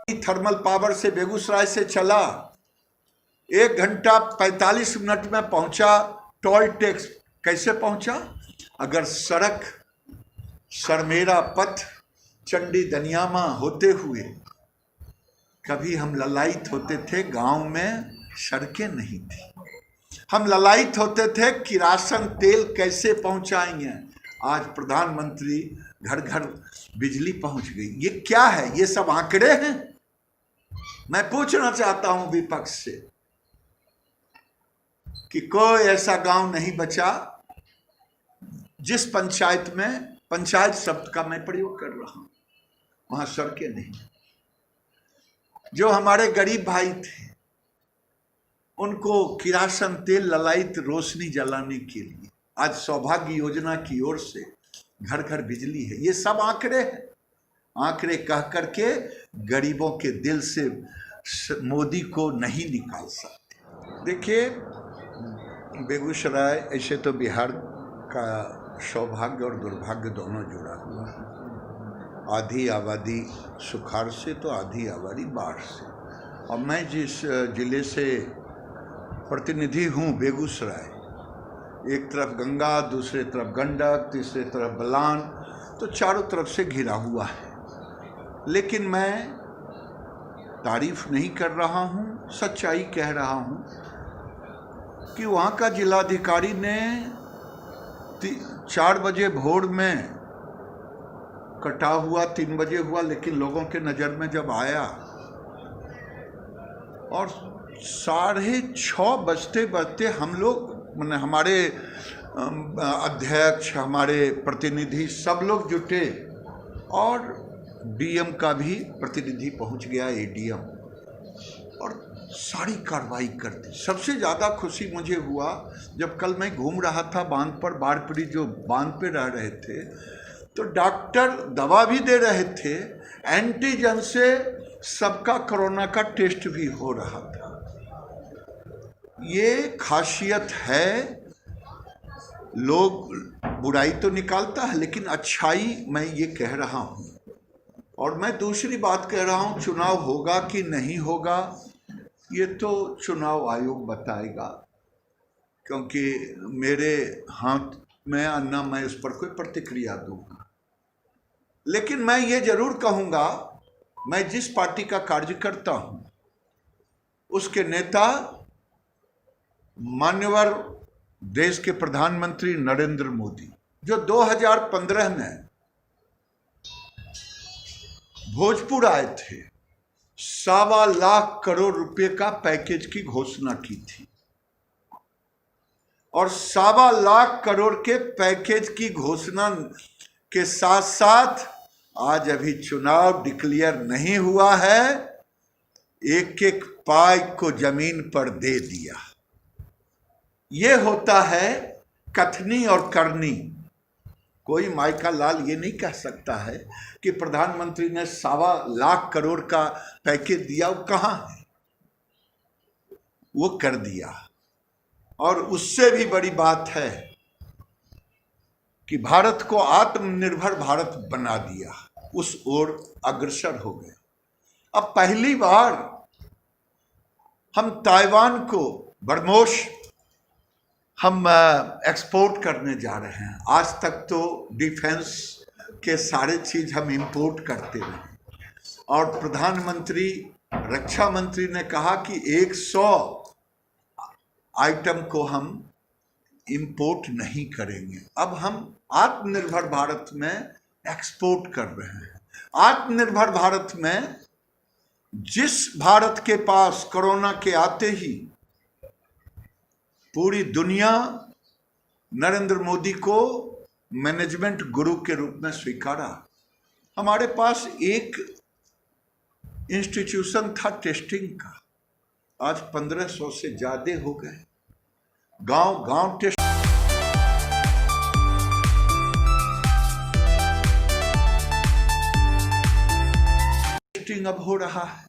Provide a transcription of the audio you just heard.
Thermal power से बेगूसराय से चला, 1 घंटा 45 मिनट में पहुंचा। टोल टैक्स कैसे पहुंचा? अगर सड़क सरमेरा पथ चंडी दनियामा होते हुए कभी हम ललायित होते थे, गांव में सड़कें नहीं थी, हम ललायित होते थे किरासन तेल कैसे पहुंचाएंगे। आज प्रधानमंत्री घर घर बिजली पहुंच गई। ये क्या है? ये सब आंकड़े हैं। मैं पूछना चाहता हूं विपक्ष से कि कोई ऐसा गांव नहीं बचा जिस पंचायत में, पंचायत शब्द का मैं प्रयोग कर रहा हूं, वहां सड़कें नहीं। जो हमारे गरीब भाई थे उनको किरासन तेल ललायित रोशनी जलाने के लिए आज सौभाग्य योजना की ओर से घर घर बिजली है। ये सब आंकड़े हैं। आंकड़े कह करके गरीबों के दिल से मोदी को नहीं निकाल सकते। देखिए, बेगूसराय ऐसे तो बिहार का सौभाग्य और दुर्भाग्य दोनों जुड़ा हुआ है। आधी आबादी सुखाड़ से तो आधी आबादी बाढ़ से। और मैं जिस जिले से प्रतिनिधि हूँ, बेगूसराय, एक तरफ गंगा, दूसरे तरफ गंडक, तीसरे तरफ बलान, तो चारों तरफ से घिरा हुआ है। लेकिन मैं तारीफ नहीं कर रहा हूँ, सच्चाई कह रहा हूँ कि वहाँ का जिलाधिकारी ने 4 बजे भोर में कटा हुआ, 3 बजे हुआ, लेकिन लोगों के नज़र में जब आया और 6:30 बजते बजते हम लोग, मैंने हमारे अध्यक्ष, हमारे प्रतिनिधि सब लोग जुटे और डीएम का भी प्रतिनिधि पहुंच गया, एडीएम, और सारी कार्रवाई कर दी। सबसे ज़्यादा खुशी मुझे हुआ जब कल मैं घूम रहा था बांध पर, बाढ़ पीड़ित जो बांध पे रह रहे थे, तो डॉक्टर दवा भी दे रहे थे, एंटीजन से सबका कोरोना का टेस्ट भी हो रहा था। ये खासियत है। लोग बुराई तो निकालता है, लेकिन अच्छाई मैं ये कह रहा हूँ। और मैं दूसरी बात कह रहा हूँ, चुनाव होगा कि नहीं होगा ये तो चुनाव आयोग बताएगा, क्योंकि मेरे हाथ में अन्ना मैं उस पर कोई प्रतिक्रिया दूंगा। लेकिन मैं ये जरूर कहूँगा, मैं जिस पार्टी का कार्यकर्ता हूँ उसके नेता मान्यवर देश के प्रधानमंत्री नरेंद्र मोदी, जो 2015 में भोजपुर आए थे, 1.25 लाख करोड़ रुपए का पैकेज की घोषणा की थी, और 1.25 लाख करोड़ के पैकेज की घोषणा के साथ साथ आज अभी चुनाव डिक्लेयर नहीं हुआ है, एक एक पाई को जमीन पर दे दिया। ये होता है कथनी और करनी। कोई माइका लाल ये नहीं कह सकता है कि प्रधानमंत्री ने 1.25 लाख करोड़ का पैकेज दिया, वो कहाँ है? वो कर दिया। और उससे भी बड़ी बात है कि भारत को आत्मनिर्भर भारत बना दिया, उस ओर अग्रसर हो गए। अब पहली बार हम ताइवान को बरमोश हम एक्सपोर्ट करने जा रहे हैं। आज तक तो डिफेंस के सारे चीज हम इंपोर्ट करते रहे, और प्रधानमंत्री, रक्षा मंत्री ने कहा कि 100 आइटम को हम इंपोर्ट नहीं करेंगे। अब हम आत्मनिर्भर भारत में एक्सपोर्ट कर रहे हैं। आत्मनिर्भर भारत में जिस भारत के पास कोरोना के आते ही पूरी दुनिया नरेंद्र मोदी को मैनेजमेंट गुरु के रूप में स्वीकारा, हमारे पास एक इंस्टीट्यूशन था टेस्टिंग का, आज 1500 से ज्यादा हो गए। गांव गांव टेस्टिंग अब हो रहा है।